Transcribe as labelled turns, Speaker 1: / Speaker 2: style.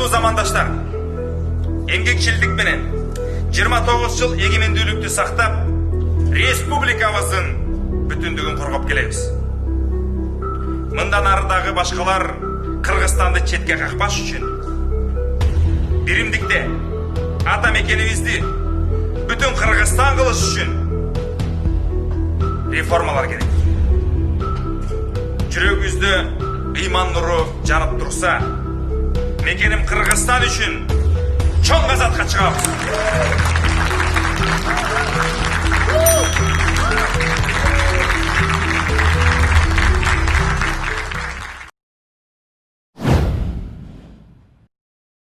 Speaker 1: Урматтуу замандаштар, эмгекчилдик менен 29 жыл эгемендүүлүктү сактап, республикабыздын бүтүндүгүн коргоп келебиз. Мындан ары башкалар Кыргызстанды четке какпаш үчүн биримдикте ата мекенибизди бүтүн Кыргызстан кылыш үчүн реформалар керек. Жүрөгүбүздө ыйман нуру жанып турса, мекеним Кыргызстан үчүн чоң азатка чыгабыз.